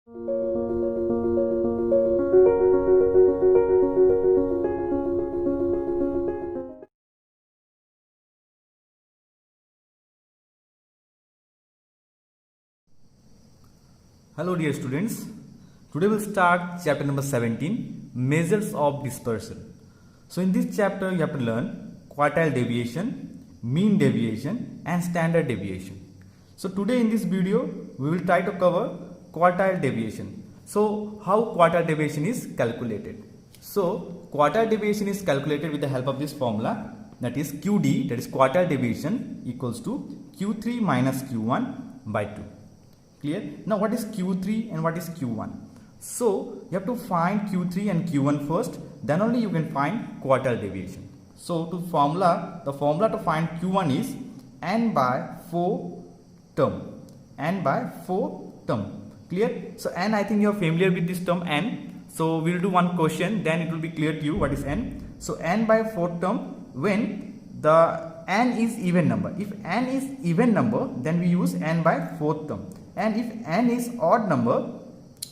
Hello dear students, today we'll start chapter number 17, Measures of Dispersion. So in this chapter you have to learn quartile deviation, mean deviation and standard deviation. So today in this video we will try to cover quartile deviation. So how quartile deviation is calculated? So quartile deviation is calculated with the help of this formula, that is QD, that is quartile deviation, equals to Q3 minus Q1 by 2. Clear? Now what is Q3 and what is Q1? So you have to find Q3 and Q1 first, then only you can find quartile deviation. So the formula to find Q1 is n by 4 term. N by 4 term. Clear? So n, I think you are familiar with this term n. So we will do one question, then it will be clear to you what is n. So n by 4 term when the n is even number. If n is even number, then we use n by 4th term. And if n is odd number,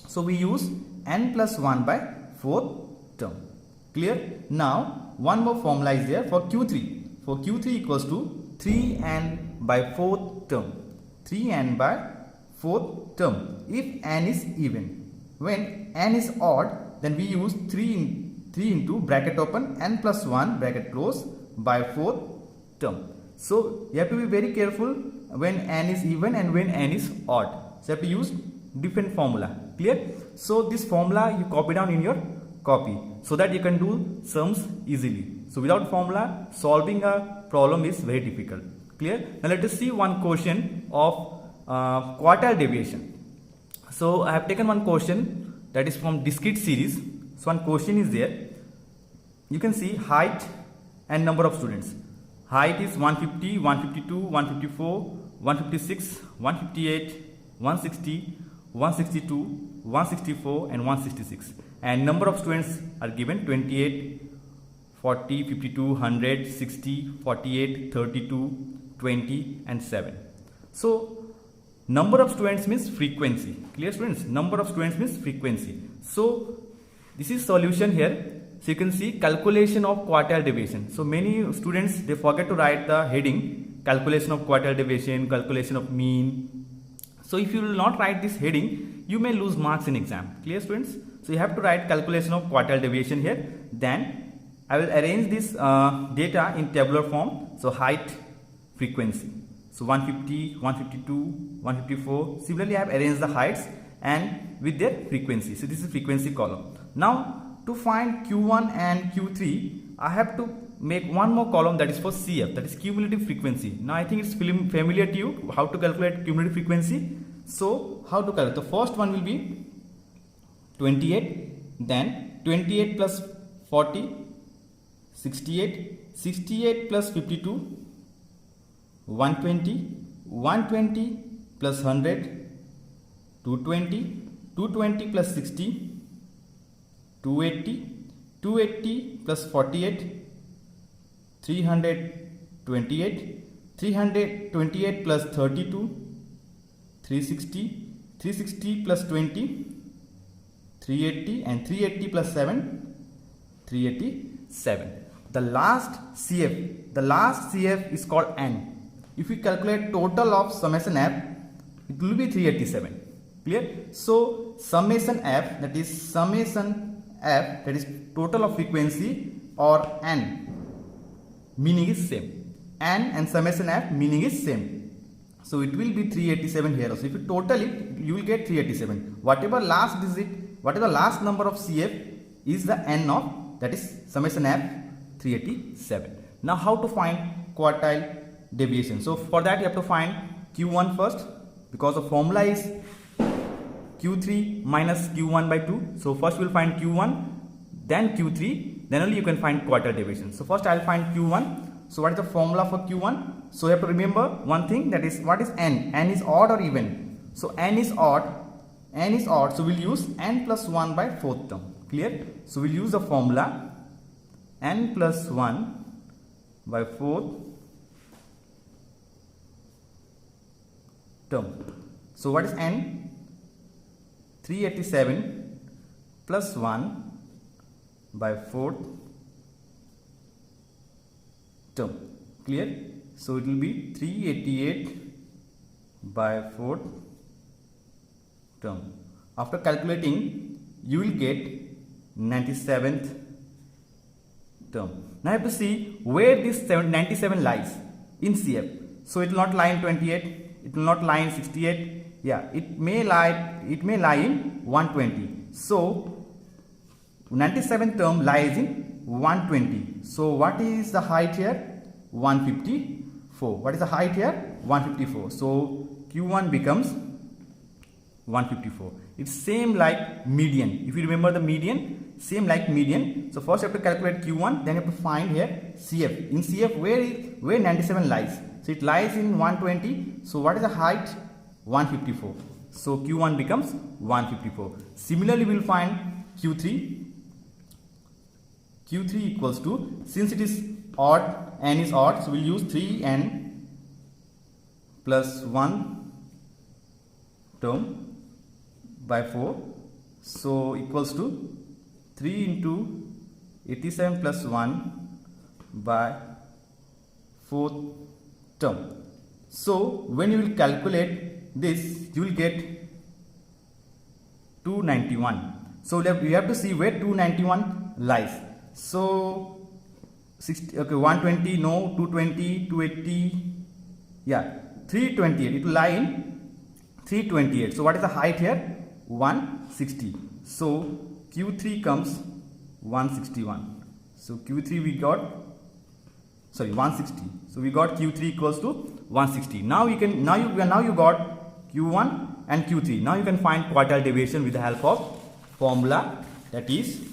so we use n plus 1 by 4th term. Clear? Now one more formula is there for Q3. For Q3 equals to 3n by 4th term. 3n by 4th term if n is even. When n is odd, then we use 3 into bracket open n plus 1 bracket close by 4th term. So you have to be very careful when n is even and when n is odd. So you have to use different formula. Clear? So this formula you copy down in your copy so that you can do sums easily. So without formula, solving a problem is very difficult. Clear? Now let us see one question of quartile deviation. So I have taken one question that is from discrete series. So one question is there. You can see height and number of students. Height is 150, 152, 154, 156, 158, 160, 162, 164 and 166. And number of students are given 28, 40, 52, 100, 60, 48, 32, 20 and 7. So number of students means frequency. Clear students? Number of students means frequency. So this is solution here. So you can see calculation of quartile deviation. So many students, they forget to write the heading, calculation of quartile deviation, calculation of mean. So if you will not write this heading, you may lose marks in exam. Clear students? So you have to write calculation of quartile deviation here. Then I will arrange this data in tabular form. So height, frequency. So 150, 152, 154. Similarly I have arranged the heights and with their frequency. So this is frequency column. Now to find Q1 and Q3, I have to make one more column, that is for CF, that is cumulative frequency. Now I think it's familiar to you how to calculate cumulative frequency. So how to calculate? The first one will be 28, then 28 plus 40, 68, 68 plus 52, 120, 120 plus 100, 220, 220 plus 60, 280, 280 plus 48, 328, 328 plus 32, 360, 360 plus 20, 380 and 380 plus 7, 387. The last CF is called N. If we calculate total of summation F, it will be 387. Clear? So summation F, that is total of frequency, or N, meaning is same. N and summation F meaning is same. So it will be 387 here also. If you total it, you will get 387. Whatever last digit, whatever last number of CF is the N of, that is summation F, 387. Now how to find quartile deviation? So for that you have to find Q1 first, because the formula is Q3 minus Q1 by 2. So first we will find Q1, then Q3, then only you can find quartile deviation. So first I will find Q1. So what is the formula for Q1? So you have to remember one thing, that is what is N? N is odd or even? So N is odd. So we'll use N plus 1 by 4th term. Clear? So we'll use the formula N plus 1 by 4th term. So what is N? 387 plus 1 by 4th term. Clear? So it will be 388 by 4th term. After calculating, you will get 97th term. Now I have to see where this 97 lies in CF. So it will not lie in 28, it will not lie in 68. Yeah, it may lie in 120. So 97th term lies in 120. So what is the height here? 154. What is the height here? 154. So Q1 becomes 154. It's same like median. If you remember the median, same like median. So first you have to calculate Q1, then you have to find here CF. In CF, where 97 lies? So it lies in 120. So what is the height? 154. So Q1 becomes 154. Similarly, we will find Q3. Q3 equals to, since it is odd, n is odd, so we will use 3n plus 1 term by 4. So equals to 3 into 87 plus 1 by 4th term. So when you will calculate this, you will get 291. So we have to see where 291 lies. So 60, okay, 120, no, 220, 280, yeah, 328. It will lie in 328. So what is the height here? 160. So Q3 comes 161. So Q3 we got, sorry, 160. So we got Q3 equals to 160. Now you got Q1 and Q3. Now you can find quartile deviation with the help of formula, that is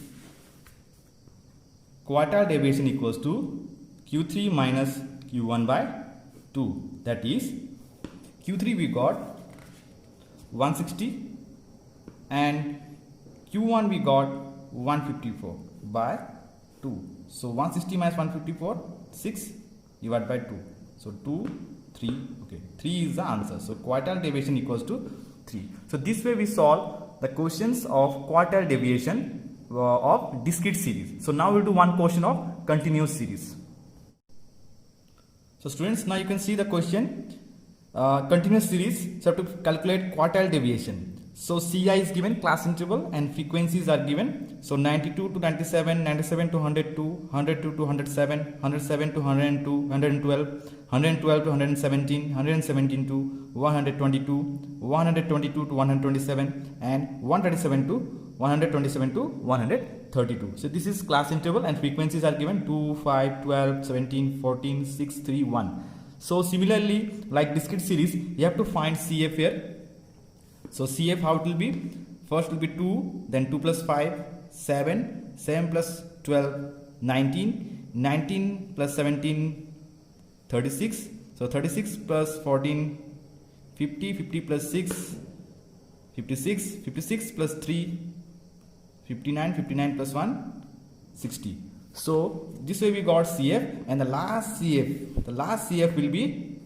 quartile deviation equals to Q3 minus Q1 by 2. That is Q3 we got 160 and Q1 we got 154 by 2. So 160 minus 154, 6 divided by 2. So 2, 3, okay, 3 is the answer. So quartile deviation equals to 3. So this way we solve the questions of quartile deviation of discrete series. So now we'll do one question of continuous series. So students, now you can see the question, continuous series. So you have to calculate quartile deviation. So Ci is given, class interval, and frequencies are given. So 92 to 97, 97 to 102, 102 to 107, 107 to 102, 112, 112 to 117, 117 to 122, 122 to 127, and 127 to 127 to 132. So this is class interval, and frequencies are given 2, 5, 12, 17, 14, 6, 3, 1. So similarly, like discrete series, you have to find CF here. So CF, how it will be? First will be 2, then 2 plus 5, 7, 7 plus 12, 19, 19 plus 17, 36. So 36 plus 14, 50, 50 plus 6, 56, 56 plus 3, 59, 59 plus 1, 60. So this way we got CF, and the last CF will be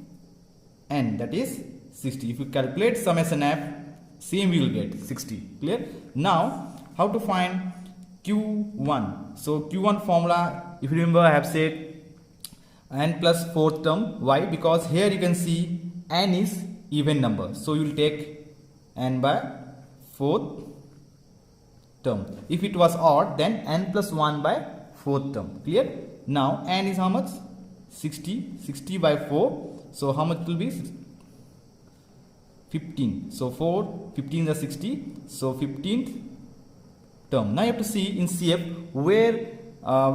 N, that is 60. If you calculate summation F, same we will get 60. Clear? Now how to find Q1? So Q1 formula, if you remember, I have said n plus 4th term. Why? Because here you can see n is even number, so you will take n by 4th term. If it was odd, then n plus 1 by 4th term. Clear? Now n is how much? 60. 60 by 4. So how much will be? 15. So 4, 15 is 60. So 15th term. Now you have to see in CF where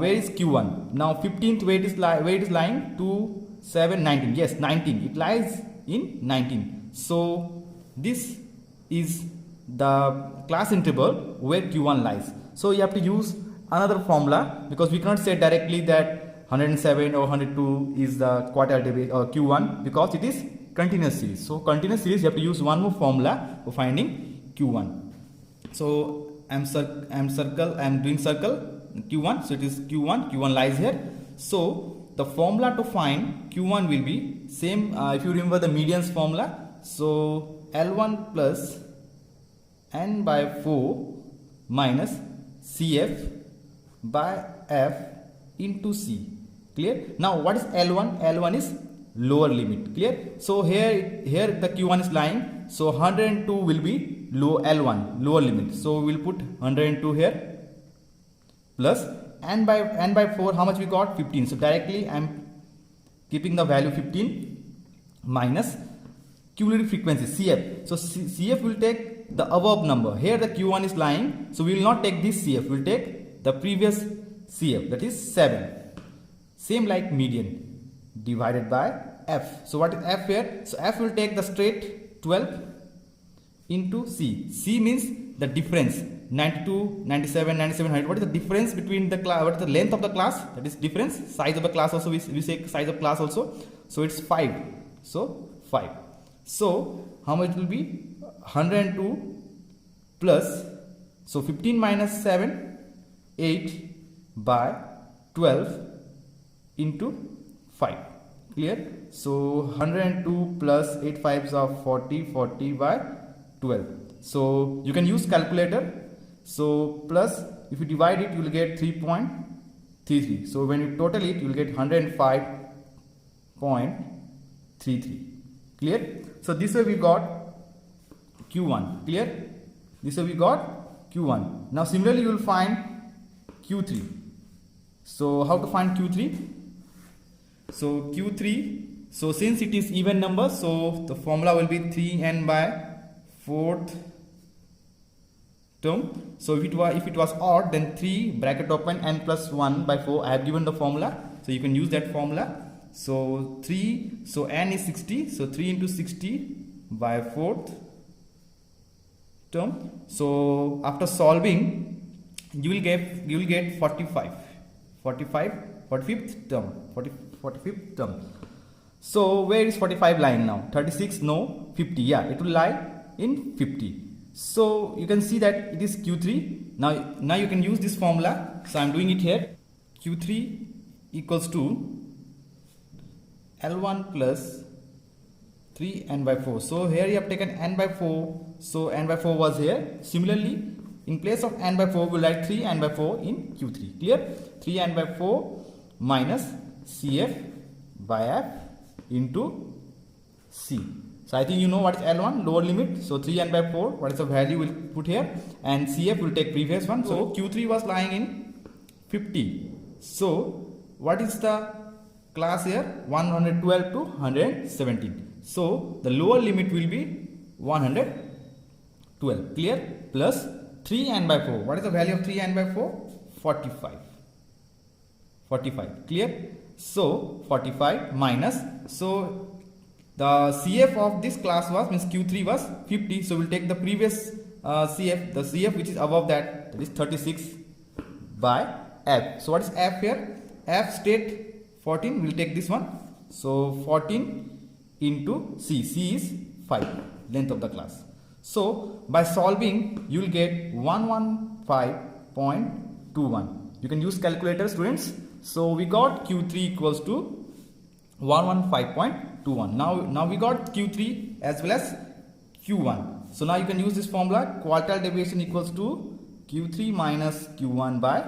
is Q1. Now 15th where it is lying? 2, 7, 19. Yes, 19. It lies in 19. So this is the class interval where Q1 lies. So you have to use another formula, because we cannot say directly that 107 or 102 is the quartile deviation or Q1, because it is continuous series. So continuous series, you have to use one more formula for finding Q1. So I'm doing circle Q1. So it is Q1. Q1 lies here. So the formula to find Q1 will be same. If you remember the medians formula, so L1 plus n by 4 minus CF by F into C. Clear? Now what is L1? L1 is lower limit. Clear? So here the Q1 is lying. So 102 will be L1, lower limit. So we will put 102 here plus n by 4. How much we got? 15. So directly I am keeping the value 15 minus cumulative frequency CF. So CF will take the above number. Here the Q1 is lying. So we will not take this CF. We will take the previous CF, that is 7. Same like median divided by F. So what is F here? So F will take the straight 12 into C. C means the difference. 92, 97, 100. What is the difference between the class? What is the length of the class? That is difference. Size of the class also, we say size of class also. So it's 5. So 5. So how much will be? 102 plus, so 15 minus 7, 8 by 12 into 5. Clear? So 102 plus 8 5s are 40, 40 by 12. So you can use calculator. So plus, if you divide it, you will get 3.33. So when you total it, you will get 105.33. Clear? So this way we got Q1. Clear? This way we got Q1. Now similarly you will find Q3. So how to find Q3? So Q3, so since it is even number, so the formula will be 3n by 4th term. So if it was odd, then 3 bracket open n plus 1 by 4. I have given the formula, so you can use that formula. So 3, so n is 60, so 3 into 60 by 4th term. So after solving, you will get 45th term. So where is 45 lying now? 36, no, 50. Yeah, it will lie in 50. So you can see that it is Q3. Now you can use this formula. So I am doing it here. Q3 equals to L1 plus 3n by 4. So here you have taken n by 4. So n by 4 was here. Similarly, in place of n by 4, we will write 3n by 4 in Q3. Clear? 3n by 4 minus CF by F into C. So I think you know what is L1, lower limit. So 3n by 4, what is the value we'll put here, and CF will take previous one. So Q3 was lying in 50. So what is the class here? 112 to 117. So the lower limit will be 112. Clear? Plus 3n by 4. What is the value of 3n by 4? 45. 45. Clear? So 45 minus, so the CF of this class was, means Q3 was 50. So we'll take the previous CF, the CF which is above that is 36 by F. So what is F here? F state 14, we'll take this one. So 14 into C. C is 5, length of the class. So by solving, you will get 115.21. You can use calculator, students. So we got Q3 equals to 115.21. Now we got Q3 as well as Q1. So now you can use this formula. Quartile deviation equals to Q3 minus Q1 by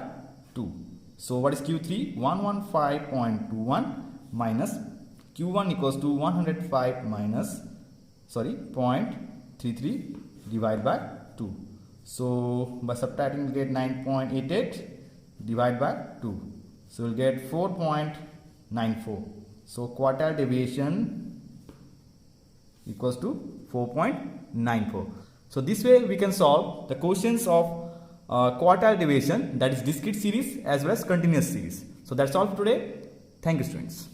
2. So what is Q3? 115.21 minus Q1 equals to 105 minus 0.33 divided by 2. So by subtracting, we get 9.88 divided by 2. So we'll get 4.94. So quartile deviation equals to 4.94. So this way we can solve the questions of quartile deviation, that is discrete series as well as continuous series. So that's all for today. Thank you, students.